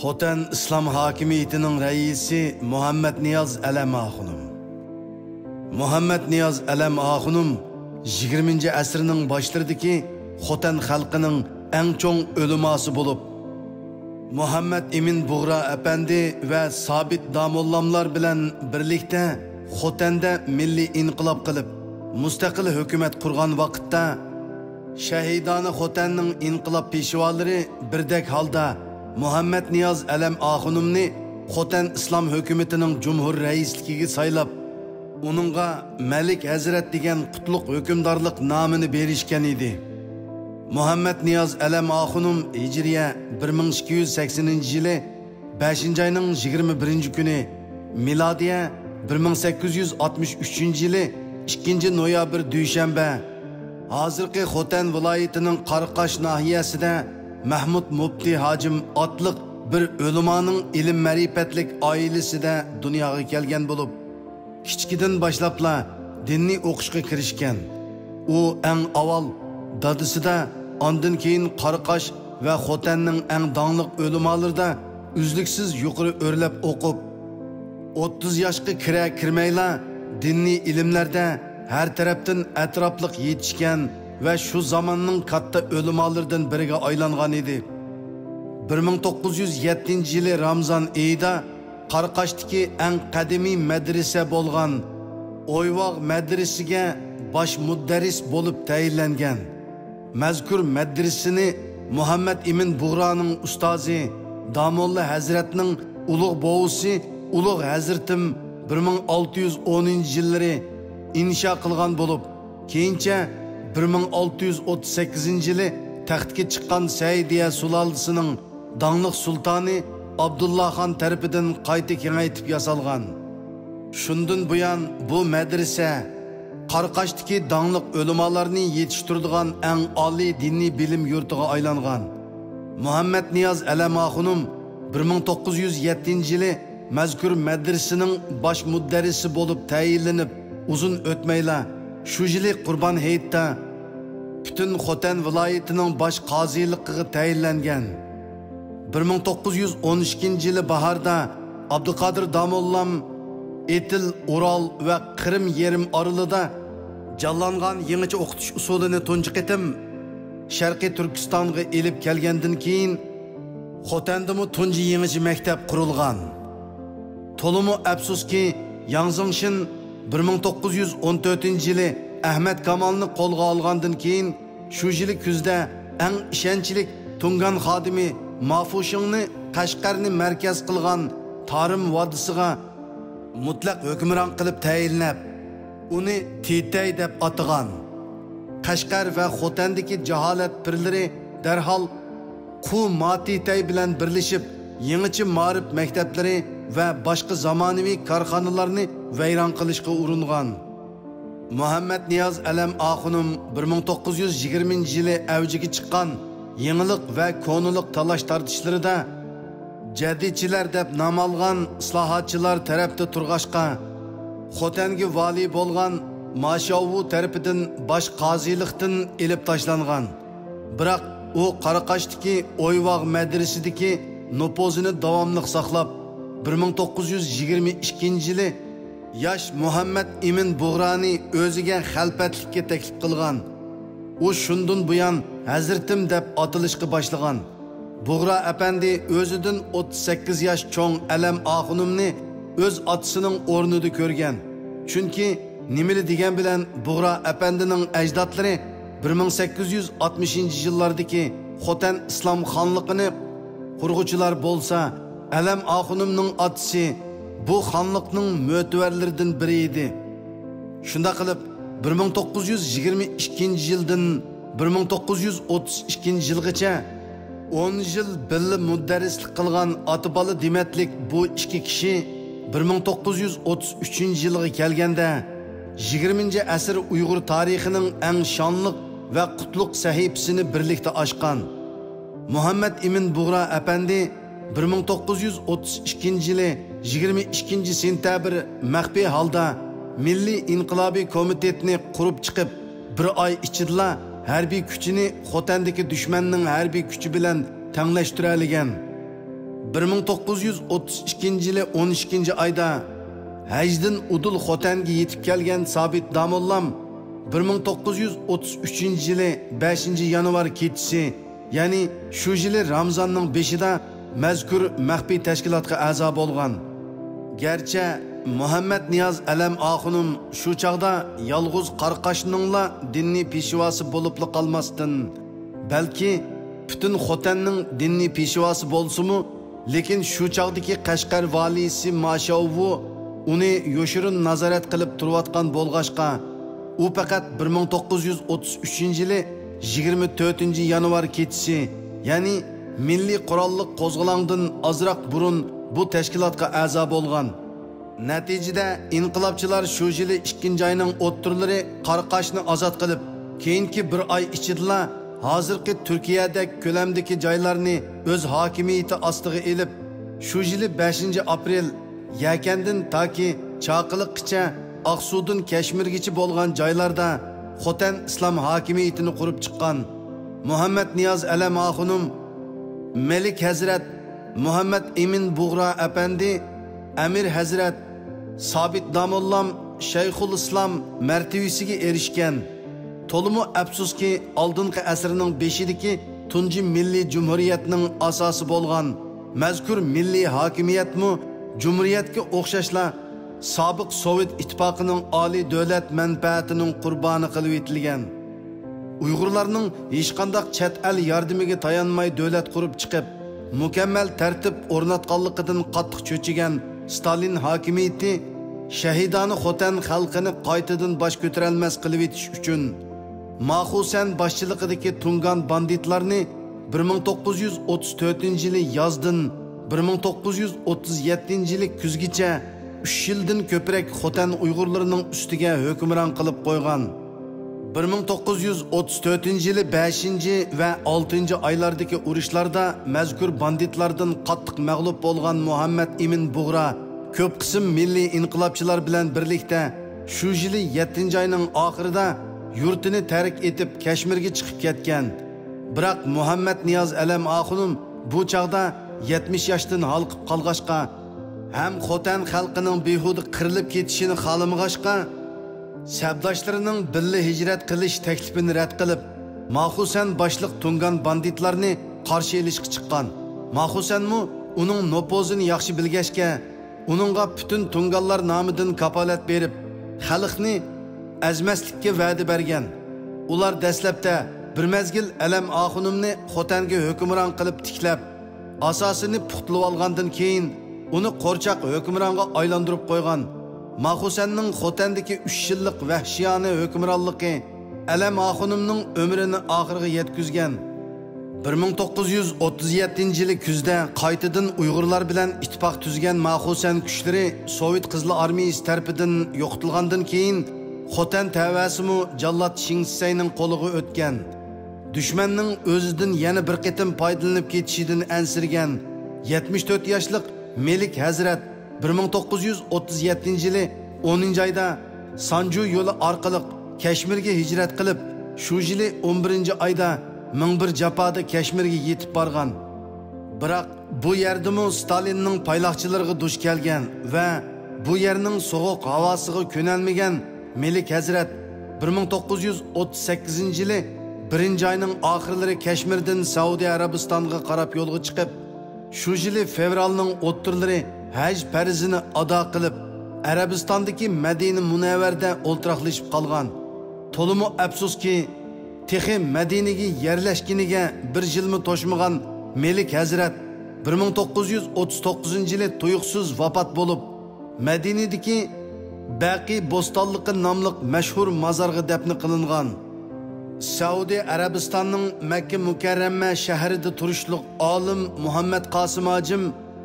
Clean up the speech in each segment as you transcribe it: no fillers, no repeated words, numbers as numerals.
Xotan İslam hakimiyetining raisi Muhammed Niyaz Alam Axunum. Muhammed Niyaz Alam Axunum 20. asrning boshlaridagi Xotan xalqining eng cho'ng o'liması bo'lib, Muhammed Emin Buğra Efendi ve Sabit Damollamlar bilan birlikte Xotanda milliy inqilob qilib, mustaqil hukumat qurgan vaqtda shahidani Xotanning inqilob peshvolari birdek holda Muhammed Niyaz Alam Axunumni Xotan İslam hukumatining Cumhur raisligiga saylab, uningga Malik Hazrat degan qutlug' hukmdorlik nomini berishgan edi. Muhammed Niyaz Alam Axunum Hijriya 1280-yili 5-ayning 21 kuni, milodiya 1863-yili 2 noyabr dushanba, hozirgi Xotan viloyatining Qarqash nahiyasida Mahmud Mufti Hacim otliq bir o'limaning ilm ma'rifatlik oilasida dunyoga kelgan bo'lib, kichkidan boshlabla dinni o'qishga kirishgan. U eng avval dadisida, ondan keyin Qarqash va Xotanning eng dongliq o'limalarida uzluksiz yuqori o'rlab o'qib, 30 yoshga kirmayla dinni ilmlarda her tarafdan atrofliq yetishgan ve şu zamanның katta o'limalardan biriga aylangan edi. 1907 yili Ramzan ayida Qarqashdagi eng qadimiy madrasa bo'lgan Oyvoq madrasiga bosh mudarris bo'lib tayinlangan. Mazkur madrasani Muhammed Emin Buğra'nın ustozi Damolla Hazratning ulug' bovusi ulug' Hazratim 1610 yillari insho qilgan bo'lib, keyincha 1638 yili taxtga chiqqan Saydiya sulolasining dongliq sultoni Abdullah Xon tarafidan qayta kengaytib yasalgan. Shundan buyon bu madrasa Qarqashdagi dongliq o'limalarni yetishtiradigan eng oliy diniy bilim yurtiga aylangan. Muhammed Niyaz Alam Axunum 1907 yili mazkur madrasaning bosh mudarrisi bo'lib tayinlanib, uzun o'tmayla shu yili Qurban hayitda bütün Xotan viloyatining bosh qoziligiga tayinlangan. 1912 yili bahorda Abduqodir Damollam Etil, Ural ve Kırım yerim aralığında canlangan yeniçe o'qitish usulini tunji qitim Sharqiy Turkistonga elib kelgandan keyin Xotandimi tunji yeniçe maktab qurilgan. Tolumu afsuski Yangzingshin 1914 yili Ahmet Kamalni qo'lga olgandan keyin shu yili kuzda eng ishonchlik Tungan xodimi Mafushinni Qashqarni markaz qilgan Tarim vodisiga mutlaq hukmron qilib tayinlab, uni Titay deb atagan. Qashqar va Xotandagi jaholat pirlari darhol Qu Matitay bilan birlashib, yangicha ma'rif maktablari va boshqa zamonaviy korxonalarni vayron qilishga uringan. Muhammed Niyaz Alam Axunum 1920 yili avjiga chiqqan yangilik va ko'nilik talash tortishlarida jadidchilar deb nom olgan islohotchilar tarafda turg'ashqa, Xotanga vali bo'lgan Mashovu tarafidan bosh qozilikdan elib tashlangan. Biroq u Qarqashdagi Oyvoq madrasasidagi nupozini davomli saqlab, 1922 yili yosh Muhammed Emin Buğra'ni o'ziga xalfatlikka taklif qilgan. U shundan buyon Hazratim deb atilishga boshlagan. Buğra Efendi o'zidan 38 yosh cho'ng Alam Axunumni o'z otasining o'rnida ko'rgan. Chunki nimali degan bilan Buğra Efendining ajdodlari 1860 yillardagi Xotan islom xonligini qurg'uvchilar bo'lsa, Alam Axunumning otasi bu xonlikning mo'tavarlaridan biri edi. Shunda qilib 1922 yildan 1932 yilgacha 10 yil birga mudarrislik qilgan ota-bola dematlik bu ikki kishi 1933 yilga kelganda 20 asr Uyg'ur tarixining eng shonliq va qutlug' sahifasini birlikda ochgan. Muhammed Emin Buğra Efendi 1932 yili 22 sentabr maxfiy holda Milliy inqilobiy komitetini qurib chiqib, bir oy ichida harbiy kuchini Xotandagi dushmanning harbiy kuchi bilan tenglashtiradigan. 1932 yılı 12 ayda Hajdan Udul Xotanga yetib kelgan Sabit Damollam 1933 yılı 5 yanvar kechisi, ya'ni shu yili Ramzonning 5'ida mazkur maxfiy tashkilotga a'zo bo'lgan. Gerçi Muhammed Niyaz Alam Axunum shu chaqda yolg'iz Qarqashningla dinni peshvosi bo'libli qolmasdan, balki butun Xotanning dinni peshvosi bo'lsa-mu, lekin shu chaqdagi Qashqar valisi Mashovu uni yoshirin nazorat qilib turayotgan bo'lg'ashqa, u faqat 1933 yili 24 yanvar kechisi, ya'ni Milliy qurolliq qo'zg'olondan ozroq burun bu tashkilotga a'zo bo'lgan. Natijada inqilobchilar shu yili 2 oyning o'ttirlari Qarqashni ozod qilib, keyingi bir oy ichida hozirgi Turkiyadagi ko'lamdagi joylarni o'z hokimiyati ostiga elib, shu yili 5 aprel Yakandan toki Chaqiliqgacha Aqsudan Kashmirgacha bo'lgan joylarda Xotan islom hokimiyatini qurib chiqqan. Muhammed Niyaz Alam Axunum, Melik Hazrat Muhammed Emin Bug'ra Efendi, Amir Hazrat Sabit Damollam Shayxul Islom martabasiga erishgan. Tolumu afsuski oldingi asrning 5'idagi tunji milliy jumhuriyatning asosi bo'lgan mazkur milliy hokimiyatmi Cumhuriyetga o'xshashla sobiq Sovet ittifoqining oliy davlat manfaatining qurboni qilib etilgan. Uyg'urlarning hech qanday chet el yordamiga tayanmay davlat qurib chiqib, mukammal tartib o'rnatganligidan qattiq cho'chigan Stalin hokimiyati shahidani Xotan xalqini qaytadan bosh ko'tarolmas qilib etish uchun Maxusan boshchiligidagi Tungan banditlarni 1934 yili yozdan 1937 yili kuzgacha 3 yildan ko'proq Xotan Uyg'urlarining ustiga hukmron qilib qo'ygan. 1934 yili 5 va 6 oylardagi urushlarda mazkur banditlardan qattiq mag'lub bo'lgan Muhammed Emin Bug'ra ko'p qism milliy inqilobchilar bilan birlikda shu yili 7 oyning oxirida yurtini tark etib Kashmirga chiqib ketgan. Biroq Muhammed Niyaz Alam Axunum bu chaqda 70 yoshdan halqib qolg'ashqa, ham Xotan xalqining behuda qirilib ketishini xohlamag'ashqa, sabdoshlarining birga hijrat qilish taklifini rad qilib, Maxusan boshliq Tungan banditlarni qarshi elishga chiqqan. Maxusanmu uning nopozini yaxshi bilgashga, uningga butun Tunganlar nomidan kapolat berib, xalqni azmaslikka va'da bergan. Ular dastlabda bir mezgil Alam Axunumni Xotanga hukmron qilib tiklab, asosini puxtlab olgandan keyin uni qo'rchoq hukmronga aylantirib qo'ygan. Maxusanning Xotandagi 3 yillik vahshiyona hukmronligi Alam Axunumning umrini oxiriga yetkazgan. 1937 yili kuzda qaytadan Uyg'urlar bilan ittifoq tuzgan Maxusan kuchlari Sovet Qizil armiyasi tarafidan yo'qotilgandan keyin Xotan tavasimu Jallod Shingsayning qo'liga o'tgan. Düşmanning o'zidan yana bir qitim foydalanib ketishidan ansirgan 74 yoshlik Melik Hazrat 1937 yili 10 oyda Sanju yo'li orqali Kashmirga hijrat qilib, shu yili 11 oyda 1001 jafoda Kashmirga yetib borgan. Biroq bu yerdimi Stalinning payloqchilariga duch kelgan va bu yerning sovuq havosiga ko'nalmagan Melik Hazrat 1938 yili 1 oyning oxirlari Kashmirdan Saudiya Arabistonga qarab yo'lga chiqib, shu yili fevralning o'ttirlari haj farzini ado qilib, Arabistondagi Madina Munavvarda o'ltiraqlashib qolgan. To'limu afsuski, texi Madinaga yerlashginiga 1 yilmi to'shmagan Melik Hazrat 1939 yili tuyuqsiz vafot bo'lib, Madinadagi Baqi Bo'stonliqi nomli mashhur mozorga dafn qilingan. Saudiya Arabistonning Makka Mukarrama shahrida turishliq olim Muhammad Qosim Hojim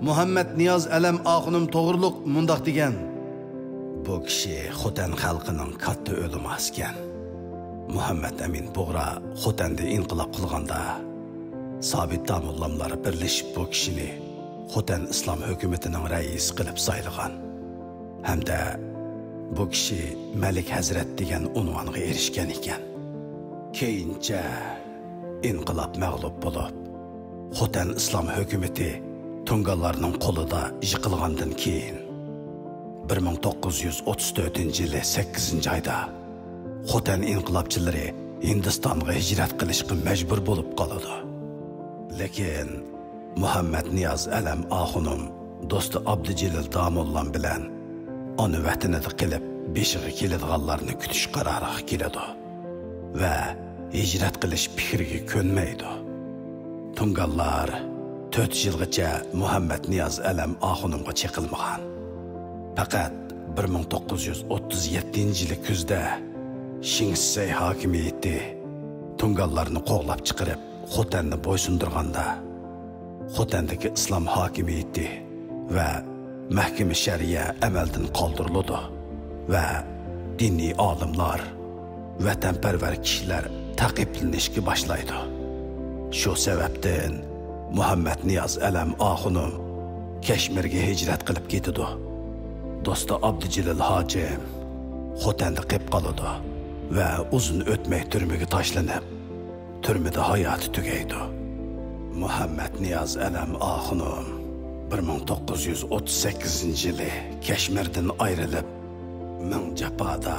Muhammed Niyaz Alam Axunum to'g'riliq mundoq degan: bu kishi Xotan xalqining katta o'limi askan. Muhammed Emin Bug'ra Xotanda inqilob qilganda Sabit Damollamlar birlashib bu kishini Xotan islom hukumatining raisi qilib saylagan. Hamda bu kishi Malik Hazrat degan unvonga erishgan ekan. Keyincha inqilob mag'lub bo'lib, Xotan islom hukumati Tungalarning qo'lida yiqilgandan keyin 1934-yili 8-oyda Xotan inqilobchilari Hindistonga hijrat qilishga majbur bo'lib qoladi. Lekin Muhammad Niyoz Alam Axunum do'sti Abdujalil Damollam bilan onu vatanida qilib beshiga keladiganlarni kutish qaroriga keladi va hijrat qilish fikriga ko'nmaydi. Tungallar 4 yilgacha Muhammad Niyoz Alam Axunumga cheqilmagan. Faqat 1937-yili kuzda Shingsay hokimiyati Tungallarni qo'g'lab chiqarib Xotanni bo'ysundirganda Xotandagi islom hokimiyati va mahkama shariya amaldan qoldirildi va diniy olimlar, vatanparvar kishilar taqiblanishga boshlaydi. Shu sababdan Muhammad Niyoz Alam Axunum Kashmirga hijrat qilib ketdi. Do'sti Abdujalil Hojim Xotanda qolib qoladi va uzun o'tmay turmaga tashlanib, turmada hayoti tugaydi. Muhammad Niyoz Alam Axunum 1938-yili Kashmirdan ayrilib, ming jafoda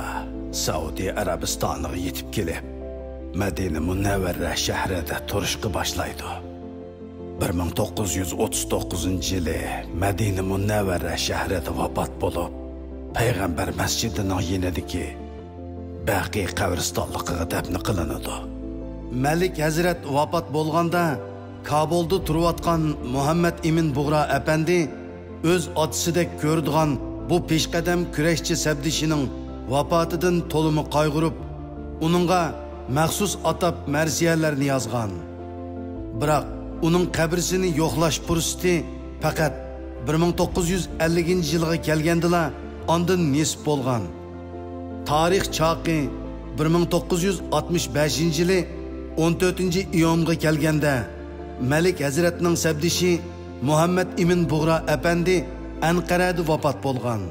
Saudiya Arabistoniga yetib kelib, Madina Munavvara shahrida turishga boshlaydi. 1939-yili Madina Munavvara shahrida vafot bo'lib, Payg'ambar masjidining yonidagi Baqi qabristonligiga dafn qilinadi. Malik Hazrat vafot bo'lganda Kabulda turayotgan Muhammad Emin Bug'ra apandi o'z otisidek ko'rdigan bu peshqadam kurashchi sabdishining vafotidan to'limi qayg'urib, uningga maxsus atab marsiyalarni yozgan. Biroq uning qabrisini yo'qlash fursati faqat 1950-yilga kelgandila ondan nisb bo'lgan. Tarix chaqi 1965-yili 14-iyunga kelganda Malik Hazratning sabdishi Muhammad Emin Bug'ra apandi Anqarada vafot bo'lgan.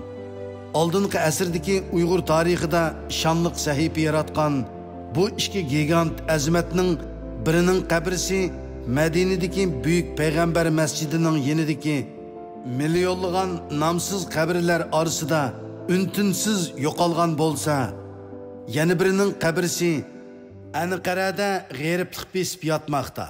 Oldingi asrdagi Uyg'ur tarixida shonliq sahifa yaratgan bu ikki gigant azimatning birining qabrisi Madinadagi buyuk payg'ambar masjidining yonidagi millionlagan nomsiz qabrlar orasida untinsiz yo'qolgan bo'lsa, yana birining qabrisi Anqarada g'eriblik besib yotmoqda.